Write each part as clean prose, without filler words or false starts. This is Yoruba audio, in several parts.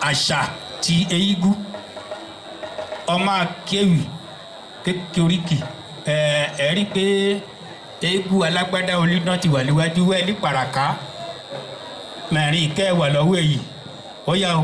àṣà ti Egungun ọmọ akéwì kékeré ẹ rí pé eégún alágbádá olíná ti wà níwájú wẹ́ẹ̀lì pàràká mẹ́rin ìkẹwà lọ́wọ́ èyí ó yá o.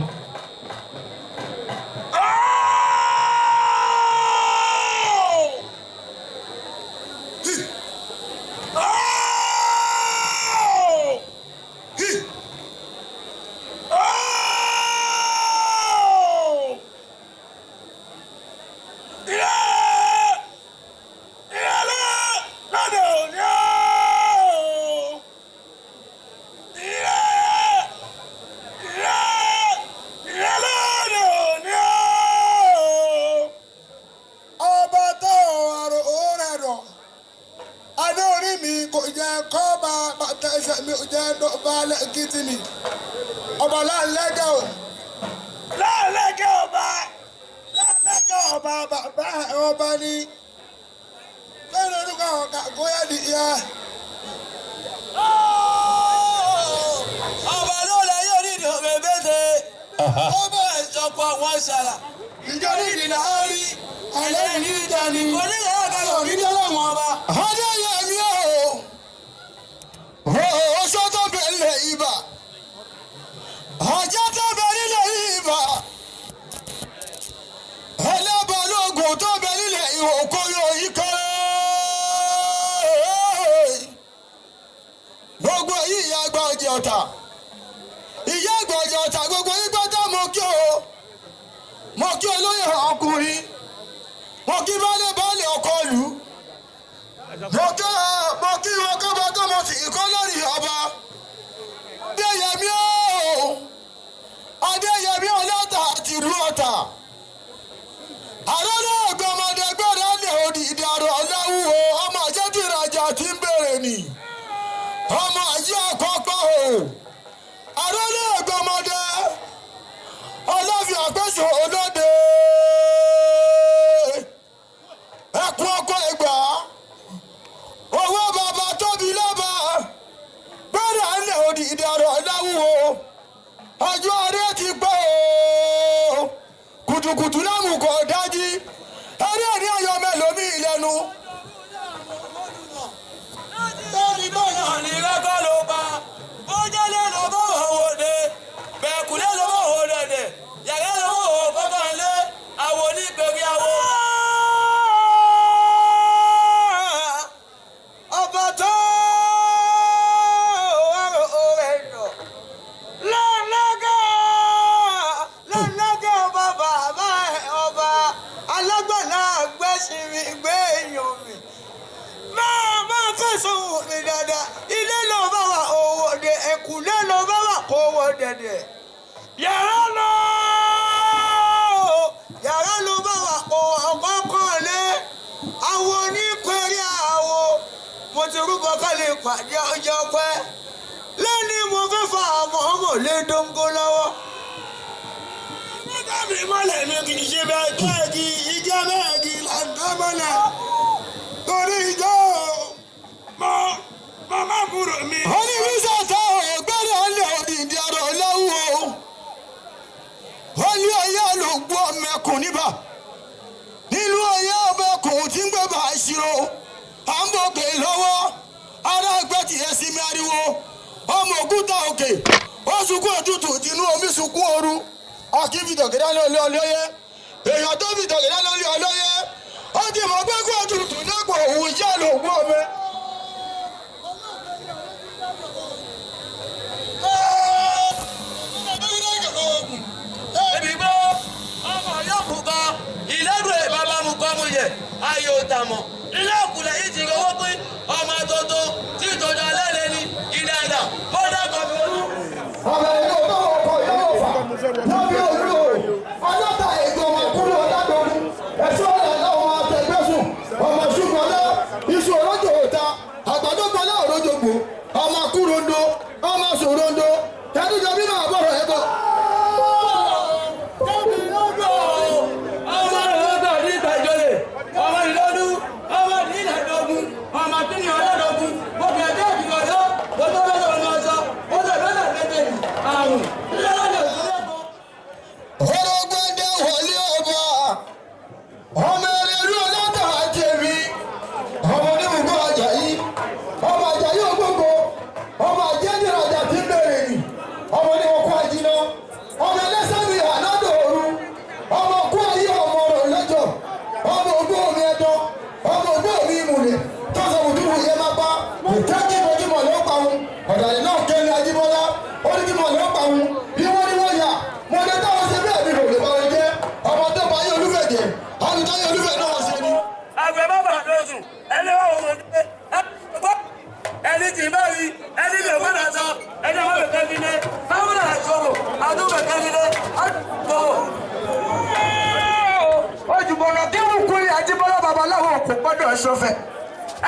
babaláwo kò gbọ́dọ̀ ṣọ̀fẹ̀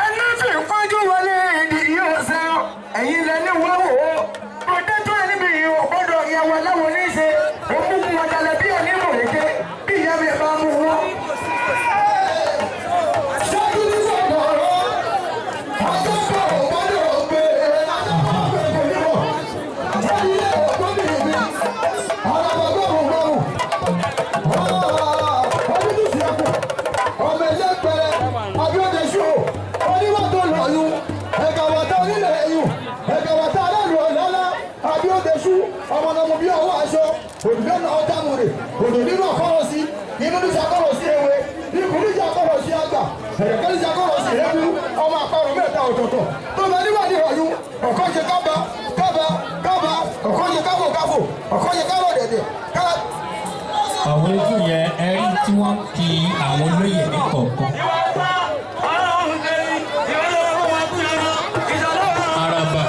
ẹni tí ìpọ́njú wọlé ìdí yóò ṣe ẹ̀yin lẹ́ni wọ́n wò ó protector ẹni bí yóò gbọ́dọ̀ ìyàwó aláwọ̀ ní í ṣe òkúkú wọn dalẹ̀ bí òní mòrèké bí ìyá mi bá mú wọn. Odun náà dámúre odò nínú àkọ́rọ̀ sí inú níjà kọ́rọ̀ sí ewé ikú níjà kọ́rọ̀ sí àgbà ẹ̀rẹ̀kẹ́ níjà kọ́rọ̀ sí ewu ọmọ àparò mẹ́ta ọ̀tọ̀ọ̀tọ̀ tó bẹ níwájú ọ̀yún ọ̀kọ́ ṣe kábà ọ̀kọ́ ṣe káfò ọ̀kọ́ ṣe kárọ̀ dẹ̀dẹ̀ ká. àwọn ojú yẹn ẹrí tí wọ́n kí àwọn olóyè ní kọ̀ọ̀kan. Araba.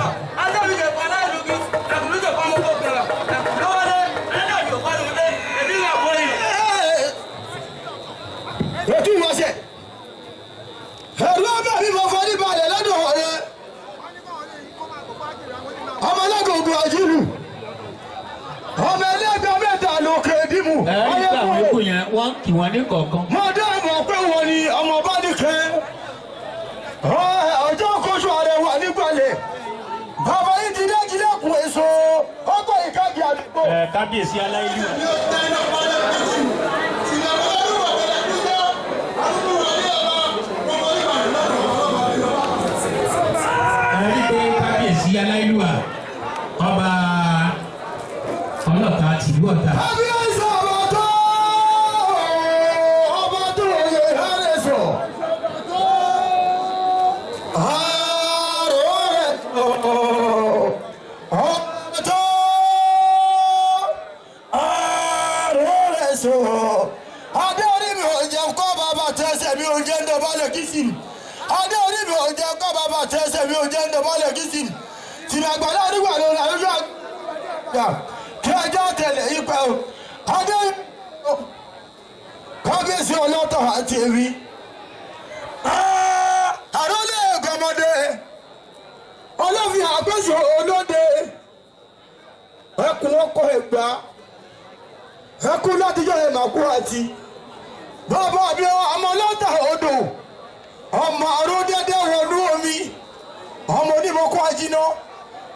Ètú ìwọ̀sẹ̀ ẹ̀rọ bẹ́ẹ̀ ni mo fọ́ ní balẹ̀ lọ́dọ̀ ọ̀rẹ́ ọmọ Egungun àjùlù ọmọ ẹlẹ́gbẹ́ mẹ́ta lókè dìmú. nígbà àwọn ikú yẹn wọ́n kì wọ́n ní kọ̀ọ̀kan. mo dá ìmọ̀ pé wọ́n ní ọmọ bá nìkẹ́ ọjọ́ kóṣù ààrẹ wà nígbàlẹ̀ bàbá yìí ti dé jílẹ̀kùn èso ọgbà ìkági àdúgbò. kábíyèsí aláìlú. kábíyèsí aláìlúwà ọba ọlọ́ta tìlú Ọ̀tà. kábíyèsí ọba tó yẹ hẹ́rẹ́ sọ. àrò rẹ̀ sọ. adé orí mi ò jẹun kọ́ bàbá tẹ̀sẹ̀ mi ò jẹ́ ń dọ̀bálẹ̀ kìsìm. adé orí mi ò jẹun kọ́ bàbá tẹ̀sẹ̀ mi ò jẹ́ ń dọ̀bálẹ̀ kìsìm. tìmọ̀gbàlá nígbà ló la lójú àgbà kí ẹjọ́ tẹ̀lé ipa o. adé kábíyèsí ọlọ́tọ̀ àti èmi. àròlé Ẹ̀gànmọ́dé olófin àgbẹ̀sọ olóde ẹkùn ọkọ̀ Ẹ̀gbá ẹkùn látijọ́ ẹ̀màkú àti bàbá mi ọmọ lọ́tà odò ọmọ àròdédé wọnú omi ọmọ onímọ̀kọ́ ajiná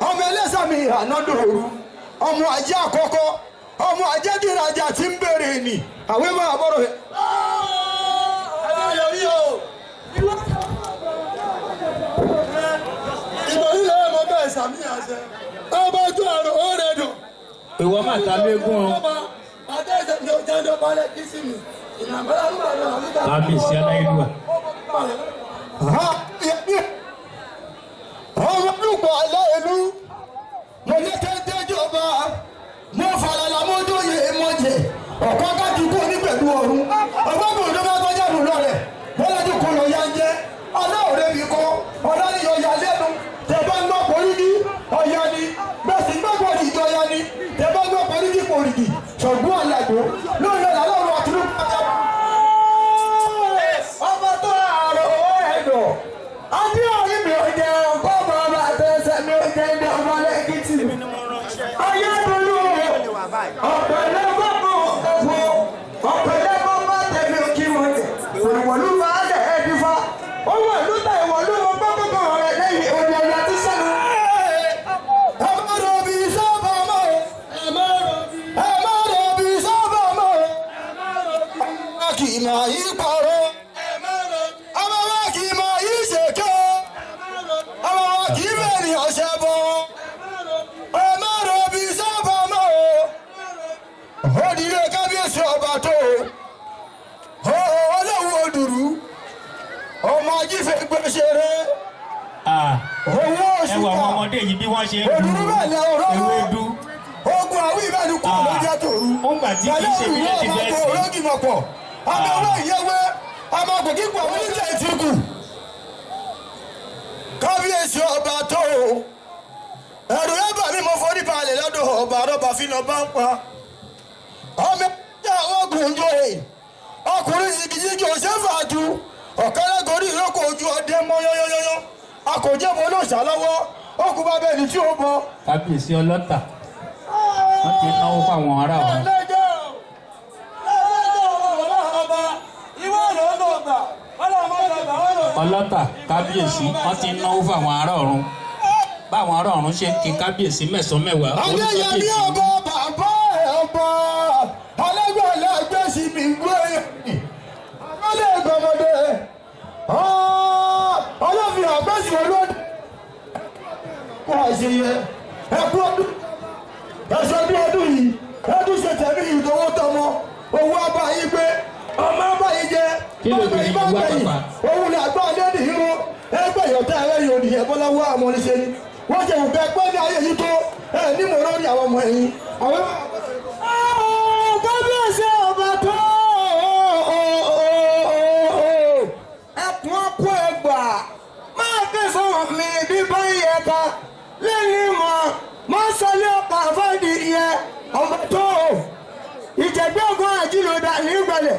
ọmọ ẹlẹ́sàmì ànádòrú ọmọ ajé àkọ́kọ́ ọmọ ajé dìrajà tí ń bèrè ni àwọn ẹ̀mọ́ àbọ̀rọ̀ ẹ̀. ìmọ̀lúlẹ̀ ọmọ bẹ́ẹ̀ sàmì àṣẹ ọba tó àrò ó rẹ̀ dùn. ìwọ máa ta lẹ́gùn o. kábíyèsí aláìlúwà. ọmọ olùkọ́ aláìlú mo ní kéńté jọba mo falala mo dóye mọ́jẹ ọ̀kọ́ kájú kó ní pẹ̀lú ọ̀run ọgbọ́n mi ò dọ́gba gbọ́jà lù lọ́rẹ̀ bọ́lájú kò lọ ya ń jẹ́ ọlọ́ọ̀rẹ́ mi kọ́ ọlọ́niyọ̀ ya lẹ́nu tẹ̀bá ń gbọ́ pọ̀lìdì ọ̀ya ni gbèsè gbọ́gbọ́ ìjọ ọ̀ya ni tẹ̀bá ń gbọ́ pọ̀lìdì pọ̀lìdì ṣọ̀gbọ́n àlàgbò lórí ọ̀là lọ́rùn àtúrú pátá. ọmọ tó àrò ẹ̀dọ̀ adé orí mi ò jẹ ọkọ bàbá àtẹsẹ̀ mi ò jẹ ẹ̀dọ̀ ọmọ lẹ́kìtì ọyá dúró ọ̀pẹ̀lẹ́gbọ̀n ọ̀pẹ̀lẹ́gbọ̀n bá tẹ̀lé kí wọ́n jẹ ìwọ̀lú bá lẹ̀ ẹ̀dífá owó ìlú ta ìwọ̀lú wọn bá kọ́kọ́ rẹ̀ lẹ́yìn òde ọ̀yà tí sẹ́nu. ẹ̀mọ́rọ̀bì sábà mọ́ ẹ̀mọ́rọ̀bì sábà mọ́ kì í máa yí pààrọ̀ ọmọ wa kì í máa yí ṣèké ọmọ wa kì í bẹ̀rẹ̀ ní ọ̀sẹ̀ bọ̀ ẹ̀mọ́rọ̀bì sábà mọ́ òdìlé kábíyèsí ọba tó ọlọ́wọ́ òdùrú ọmọ ajífẹ́ gbèsèrè owó oṣù ẹwà àwọn ọmọdé yìí bí wọ́n ṣe ń òdùrú bẹ́ẹ̀ ni ọ̀rọ̀ ewédú. ogun àwọn ìbẹ́ni kú ló jẹ́ tòru ó ń gbà tí kì í ṣe bílẹ̀ ti bẹ́ẹ̀ sí. ológìmọ̀pọ̀ abẹ́wọ́ ìyẹ́wé amagbègbè pọ̀ oníjà ìtìkù kábíyèsí ọba tó ẹ̀rù ẹ̀bà mi mo forí balẹ̀ lọ́dọ̀ ọba àrọ́bà fi lọ bá ń pa ọmọ ẹ̀jẹ̀ ogun joyè ọkùnrin jìgìjìgì òṣèfàdù ọ̀kẹ́rẹ́ gorí ìrókò ojú ọdẹ mọ́ yọ́yọ́yọ́ akọ̀jẹ́ mọ́ olóòṣà lọ́wọ́ ó kú bá bẹ́ẹ̀ ni tí ó bọ́. kábíyèsí ọlọ́tà wọ́n ti náwó fáwọn ará wọn. ọlọ́tà kábíyèsí wọ́n ti náwó fáwọn ará ọ̀run báwọn ará ọ̀run ṣe ń kin kábíyèsí mẹ́sàn-án mẹ́wàá. adéyẹmí ọba bàbá ẹ̀ ọba alẹ́gbẹ̀lẹ́ gbèsè mi gbé alẹ́ gbọmọdé ọlọ́fin àgbẹ̀sì olóde kó àṣeyẹ ẹkú ọdún ẹsẹ bí ọdún yìí ẹdún ṣe tẹ̀lé ìdánwò tọmọ owó abáyé gbé ọmọ abáyé jẹ ọmọ ìbágbẹ̀yìn òun ni àgbà lẹ́nu ìró ẹgbẹ́ ìyọ̀tá ẹ̀rẹ́ yóò ní ẹ̀bọ́n lọ́wọ́ àmọ́ níṣẹ́ ni wọ́n jẹ́ ìgbẹ́ pẹ́ ní ayé yìí tó ẹ̀ ní mò ń lórí àwọn ọmọ ẹ̀yìn. kábíyèsí ọba tó ẹkùn ọkọ ẹgbà máa tẹ̀sán mi bí báyìí ẹ̀ka lẹ́yìn mọ́ máa sọlé ọkọ̀ àfọ́dì yẹ ọba tó ìjẹ̀gbẹ́ ọgbọ́n àjílòdà ní ìgbàlẹ̀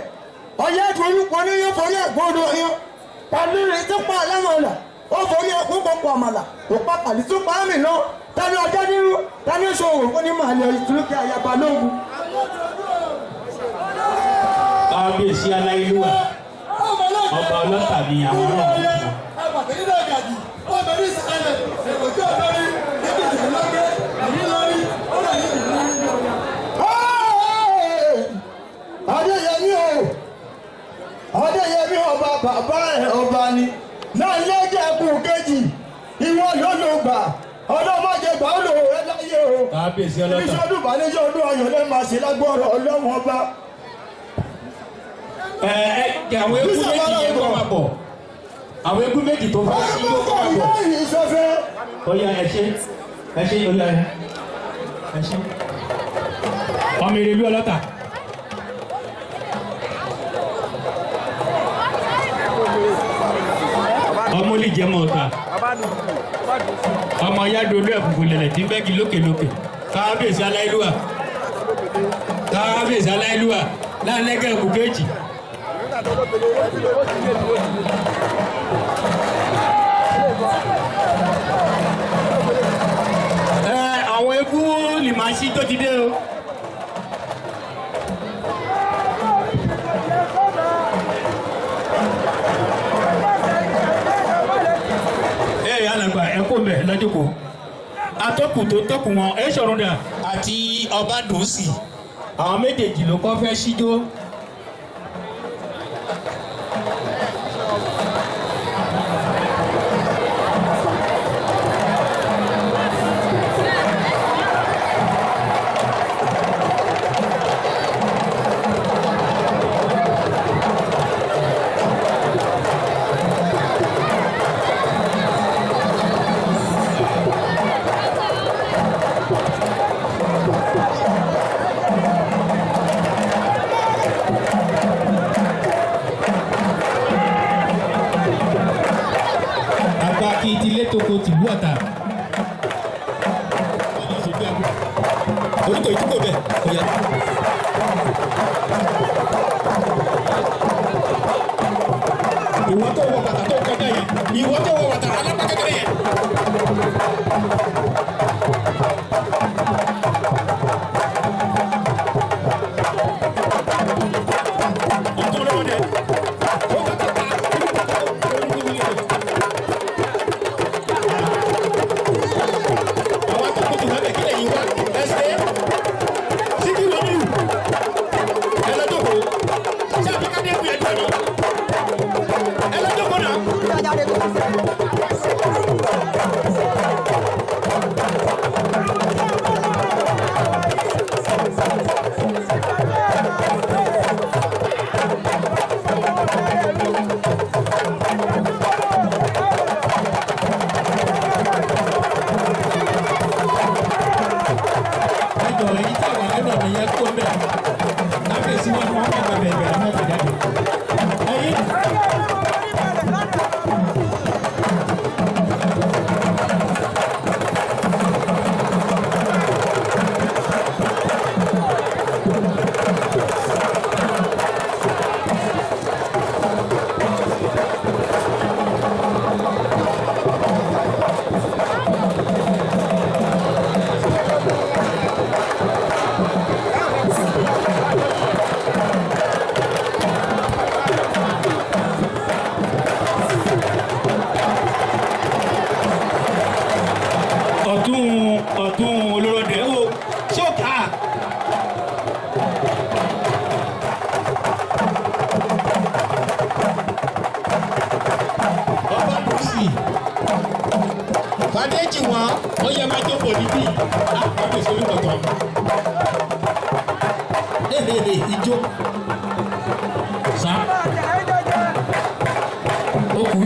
ọ̀yẹ́ tó olùkọ́ ní yóò forí ẹ̀gbọ́dọ̀ yẹn pẹ̀lú ìrètí pa àlámọ̀ọ́lá ó forí ẹkún kọkọ àmàlà kò pa pàlí tó pa á mì náà tani ọjọ́ nínú tani ìṣòwò fún ní màálẹ̀ ìtúlùkẹ́ àyàbá lóògùn. kábíyèsí aláìlúwà ọba ọlọ́tà ni àwọn náà ń sọ. adéyẹmí adéyẹmí ọba bàbá ẹ̀ ọba ni náà lẹ́jẹ̀ kú kejì ìwọ yóò lò gbà ọlọ́mọdé gbà ó lò rẹ láyé o. kábíyèsí ọlọ́tà ìṣọdún ìbànújẹ́ ọdún ayọ̀ lẹ́ẹ̀ máa ṣe lágbọ́rọ̀ ọlọ́run ọba. àwọn egun méjì yẹn kọ́ máa bọ̀ àwọn egun méjì tó fọ́ sí yóò kọ́ máa bọ̀. ọ̀ya ẹ ṣe ọ̀ya ẹ ṣe ọmọ ìrèlú ọlọ́tà. ọmọ olè jẹ́ mọ́ ọ̀tá ọmọ yàdó olú ẹ̀fùfù lẹ̀lẹ̀ tí ń bẹ́gi lókèlókè kábíyèsí aláìlúwà láńlẹ́gẹ̀ ẹ̀kú kéjì. àwọn egun lìmásí tó ti dé o. alàgbà ẹ̀kọ́ mẹ́ lọ́jọ́kọ́ atọ́kùn tó tọ́kùn wọn ẹ̀ sọ̀rọ̀ dà àti ọba dùnsì àwọn méjèèjì ló kọ́ fẹ́ síjó. toko tìlú ọ̀tà. orúkọ ìdúgbò bẹ́ẹ̀ kò yẹ. ìwọ tó wọ bàtà tó kọjá yẹn ìwọ tó wọ bàtà alápá kékeré yẹn. ijó sa oku.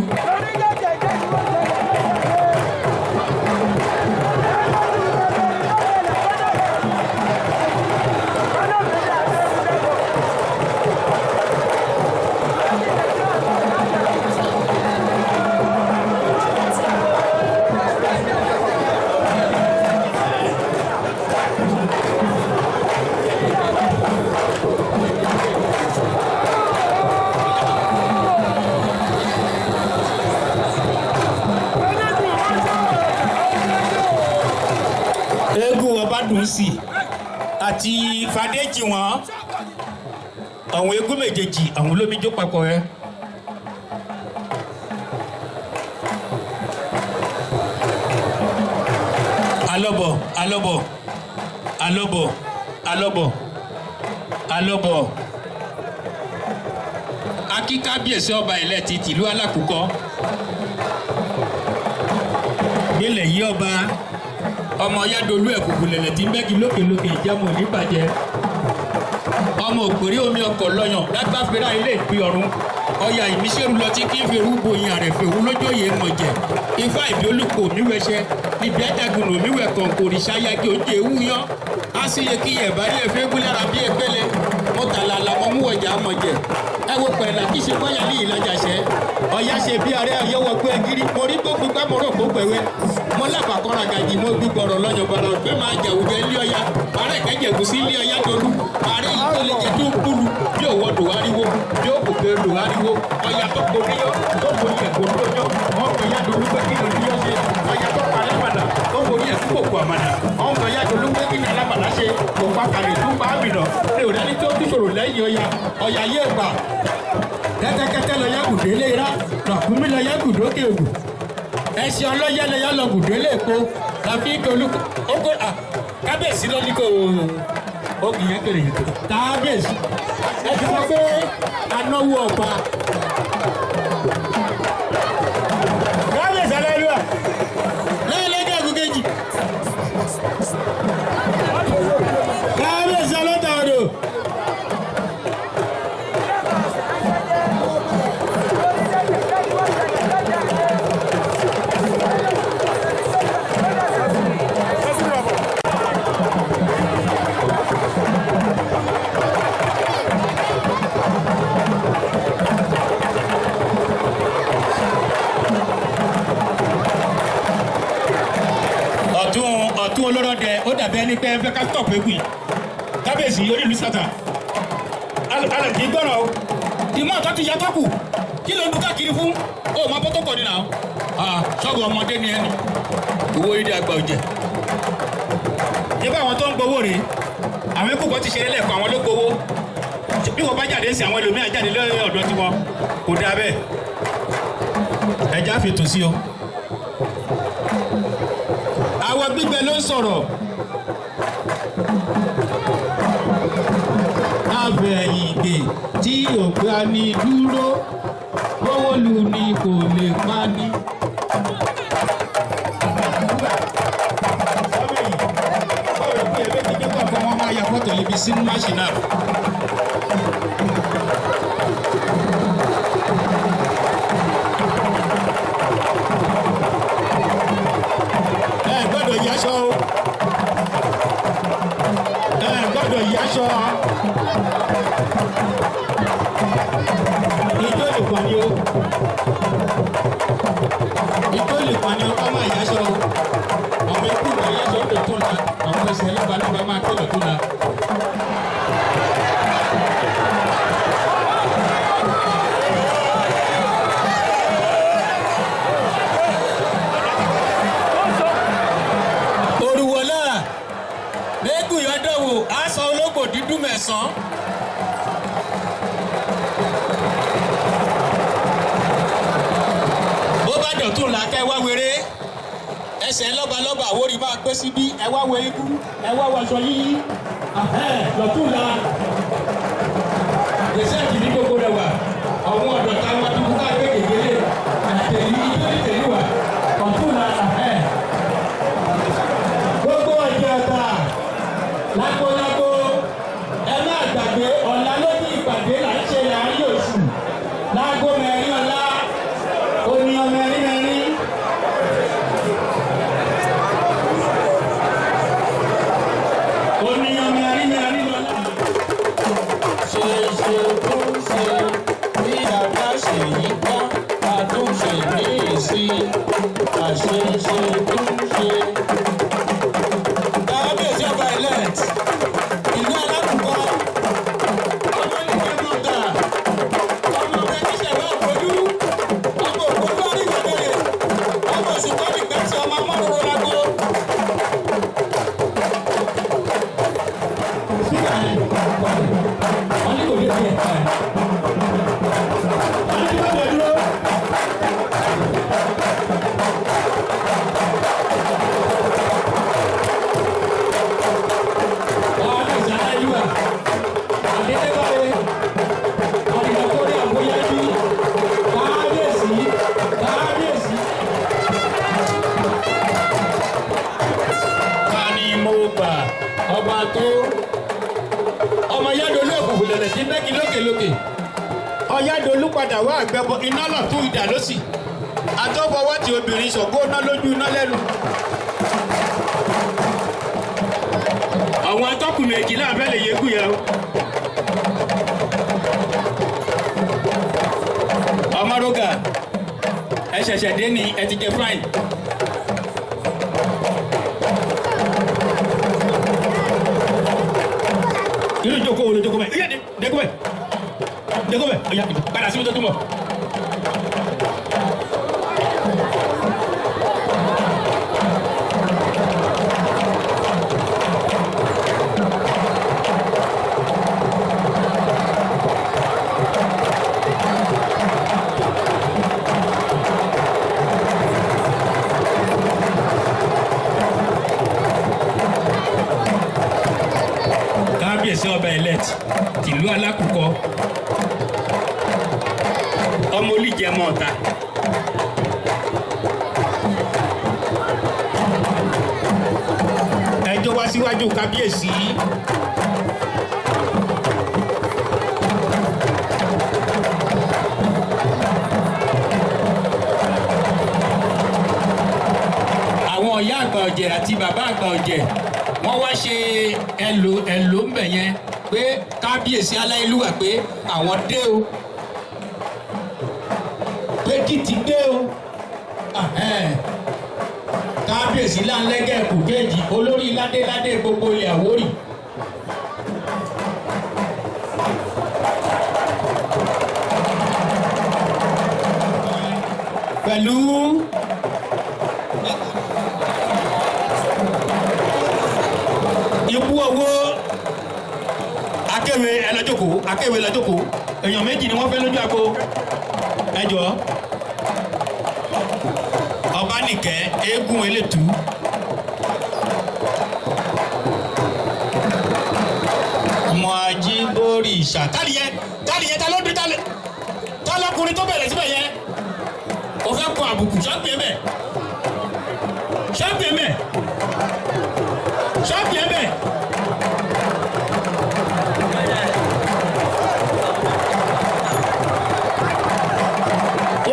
Eégún Ọbádùnsì àti Fadéjì wọn àwọn eégún méjèèjì àwọn olómijó papọ̀ rẹ. alọ́bọ̀ alọ́bọ̀ alọ́bọ̀ alọ́bọ̀ alọ́bọ̀ akíkábíyèsí ọba ilẹ̀ ti tìlú Alákùkọ gbélé yí ọba ọmọ Yádolú ẹ̀kùkù lẹ̀lẹ̀ tí ń bẹ́gi lókèlókè ìjẹ́mọ̀ níbàjẹ́ ọmọ òpèrè omi ọkọ̀ lọ́yàn lágbàfẹ́ra ilé ìpín ọ̀run ọya ìmísẹ́rù lọ tí kí n fi rúgbò yin àrẹ̀fẹ̀ òun lójóyè mọ̀jẹ̀ ifá ìbíolùkọ òmíwẹ̀ṣẹ́ níbi ẹ̀dàgùn òmíwẹ̀ kọ̀ǹkò òrìṣà yagi oúnjẹ ewúyán á sì yẹ kí yẹ̀ báyìí ẹ̀fẹ́ gbúlára bí ẹgbẹ́lẹ̀ mọ́tàlá làwọn mú ọjà mọ̀jẹ̀ ẹ wo pẹ̀lá kí ṣe bọ́yà ní ìlàjàṣẹ́ ọ̀yá ṣe bí arẹ ọ̀yọ́wọ́ gbé gírí mo rí gbogbo gbá mọ́rọ̀ kó pẹ̀wẹ́ mo lápapọ̀ra gàjì mo gbígbọ̀rọ̀ lọ́yọ̀ bọ̀rọ̀ gbé máa jà òjò ilé ọ̀yá ààrẹ ìkẹ́jẹ̀kù sí ilé ọ̀yá dolú ààrẹ ìtọ́lẹ̀jẹ̀ tó ń kúlu bí òwò dùwáríwó bí ó kòkè dùwáríwó ọ̀yá tó kò níyọ́ tó kò yẹ kò lóyọ́ ọ̀pọ̀ ìyá dolú pé kí ló níyọ́ ṣe ọ̀yá tó pa alámàdà tó kò yẹ kó kò àmàdà ọ̀pọ̀ ìyá dolú pé kí ni alámàdà ṣe kò pa kàlẹ̀ tó pa àmìnà lè ò dání tó ṣòro lẹ́yìn ọ̀yá yé gbà kẹ́tẹ́kẹ́tẹ́ lọ yá gùdé lé ra ràkúnmí lọ yá gùdókè ògùn ẹ̀sìn ọlọ́yẹ lọ yá lọ gùdé lé èpo tàbí olùkọ́ oko kábíyèsí lọ ní kò ó kì í yẹn kéré yìí tó kábíyèsí ẹ ti sọ pé anáwó ọba kábíyèsí alẹ́lúwà lẹ́yìn lẹ́yìn ẹ̀kú kejì kábíyèsí ọlọ́ta odò. ọ̀tún olórọ́dẹ ó dàbí ẹni pé ẹ fẹ́ ká tọ̀pù ewu yìí kábíyèsí orí ìlú sátà alẹ́ kì í gbọ́rọ̀ o ìmọ̀ ọ̀tọ́ ti yàtọ̀ kù kí ló ń dún káàkiri fún ó máa bọ́ tó kọ̀ nínú àwọn ṣọ́ọ̀bù ọmọdé ni ẹni owó ìdí àgbà òjẹ̀ nígbà àwọn tó ń gbowó rèé àwọn ikú kan ti ṣeré lẹ́ẹ̀kan àwọn ló gbowó bí wọ́n bá jáde sí àwọn ẹlòmíràn jáde lọ́dọ̀ ọ̀dọ́ tiwọn kò dáa bẹ́ẹ̀ ẹja fi tò sí o. àwọn gbígbẹ ló ń sọ̀rọ̀ abẹ̀yìndè tí ògbà ni dúró kówólù ni kò lè pa ní. wọ́n máa ya fọ́tò níbi sínú máṣínà. Yaṣọ o gbọ́dọ̀ yaṣọ ijó lè pọ̀ ní o ijó lè pọ̀ ní o ká máa yaṣọ o àwọn ikú máa yaṣọ lè tún la àwọn ẹsẹ̀ lọ́balọ́ba máa tó lè tún la. lẹ́gùn yọ̀dọ̀wò aṣọ olóko dídùn mẹ́sàn-án. bó bá dọ̀tún la kẹ́ wá wéré ẹsẹ̀ lọ́balọ́ba àwórí máa gbé síbí ẹ wá wẹ ikú ẹ wá wọṣọ yíyí dọ̀tún la gbèsè ìdí gbogbo rẹ wà àwọn ọ̀dọ̀ táwọn tó ká gbé kékeré àtẹ̀lí ìjọ́ ìtẹ̀lí wà dọ̀tún la gbogbo ọjọ́ ọ̀tá ṣe tún ṣe bí àgbà ṣe yí tán àtúnṣe míì sí àṣeṣe tún ṣe. Kábíyèsí ọba elect ìlú alákùnkọ ọmọ oníkẹ́kọ̀ọ́ ọ̀gá ọmọ ọbẹ̀ níṣẹ̀lẹ̀ òkòlú ọmọ òkòlú àríwọ̀dẹ̀rẹ̀ ọmọ òṣùpá nìgbàtí ọmọ amọ́rọ̀rọ̀ lágbo. Ọba tó ọmọ Yádolú òkùnkùn lẹ̀lẹ̀ sí bẹ́ẹ̀kì lókèlókè Ọ̀yádolú padà wá àgbẹ̀bọ iná lọ̀tún ìdà lọ́sì àtọ́fọwọ́ tí obìnrin ṣọ̀gbó ná lójú iná lẹ́nu. Àwọn atọ́kùn méjì láàbẹ̀ lè yégún yẹn o. Ọmọ Rógà ẹ ṣẹ̀ṣẹ̀ dé ní ẹ ti jẹ fúráì. Ini Joko, Joko baik. Iya, Joko baik. Joko baik. Oh ya, pada sini tu mau. Kábíyèsí ọba elect tìlú alákùkọ ọmọ olùjẹmọ ọ̀tá. Ẹjọ́ wá síwájú kábíyèsí. Àwọn ìyá àgbà ọ̀jẹ̀ àti bàbá àgbà ọ̀jẹ̀ wọ́n wá ṣe ẹ̀lò ń bẹ̀ yẹn pé kábíyèsí aláìlúwà pé àwọn dé o pé kìtì dé o kábíyèsí láńlẹ́gẹ̀ kù kéèjì olórí ládéládé gbogbo ilẹ̀ Àwórì. Pẹ̀lú ikú owó akéwé ẹlẹ́jọ́kò èèyàn méjì ni wọ́n fẹ́ lójú àgbo ẹjọ́ Ọbánìkẹ́ eégún elétú ọmọ Ajíbórì ìṣà tálíyẹ tálọ́kùnrin tó bẹ̀rẹ̀ síbẹ̀ yẹn ó fẹ́ kọ àbùkù ṣọ́ọ̀pì ẹ̀mẹ̀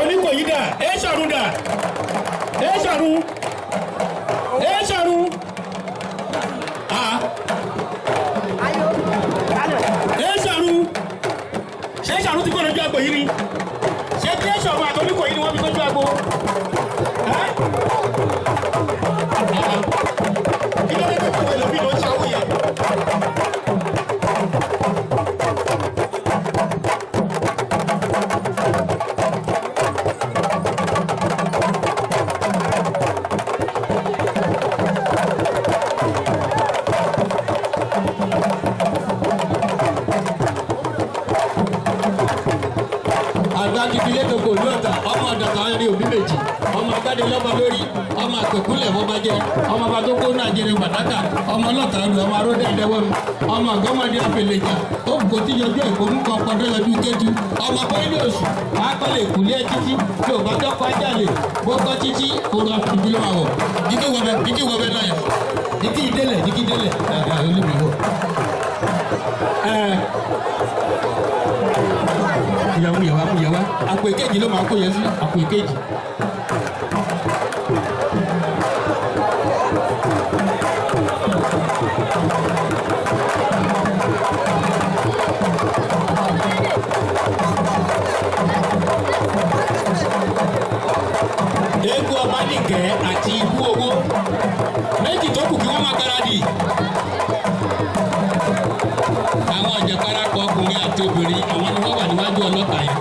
Oníkòyí dà Èṣọ̀run dà Èṣọ̀run Èṣọ̀run ṣé Èṣọ̀run ti kọ́ lójú àgbò yìí ni ṣé kí Èṣọ̀run àti Oníkòyí ni wọ́n fi tọ́jú àgbò kí ló dé tó kọ́ ẹlòmíì ló ń ṣàwó yẹn. Àgbàgidi lẹ́tọ̀kọ̀ ìlú ọ̀tà ọmọ ọ̀dọ̀tà ẹni òbí méjì ọmọ agbádé lọ́mọ lórí ọmọ àpèkúnlẹ̀ fọba jẹ ọmọ bá tó kó náà jẹrẹ pàtàkà ọmọ ọlọ́tà lu ọmọ aródé ẹ̀dẹ́wọ́nu ọmọ àgọ́mọdé àpèlèjà tó kò tí yọjú ìkómú kan pọ̀dọ́ yọjú kéjú ọmọ pọ́ìlì oṣù akọ́lẹ̀ ìkúlẹ̀ títí tí ò bá dọ́kọ̀ ajáde gbọ́kọ́ títí kóró àfìdí ló máa wọ̀ díkì wọ́bẹ̀ náà yà díkì délẹ̀ olùmíwọ̀ kúyàwá àpò èkejì ló máa kó yẹn sí àpò èkejì. obìnrin àwọn ni wọ́n wà níwájú ọlọ́pàá yẹn.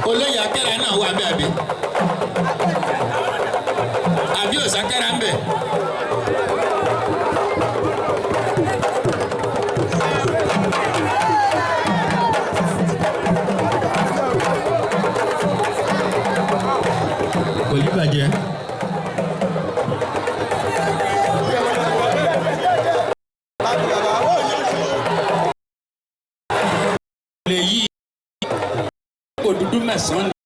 olóyè akẹ́rẹ́ náà wà bẹ́ẹ̀ àbí òsàkẹ́rẹ́ ń bẹ̀. kò ní bàjẹ́. lè yí kò dúdú mẹ́sàn-án.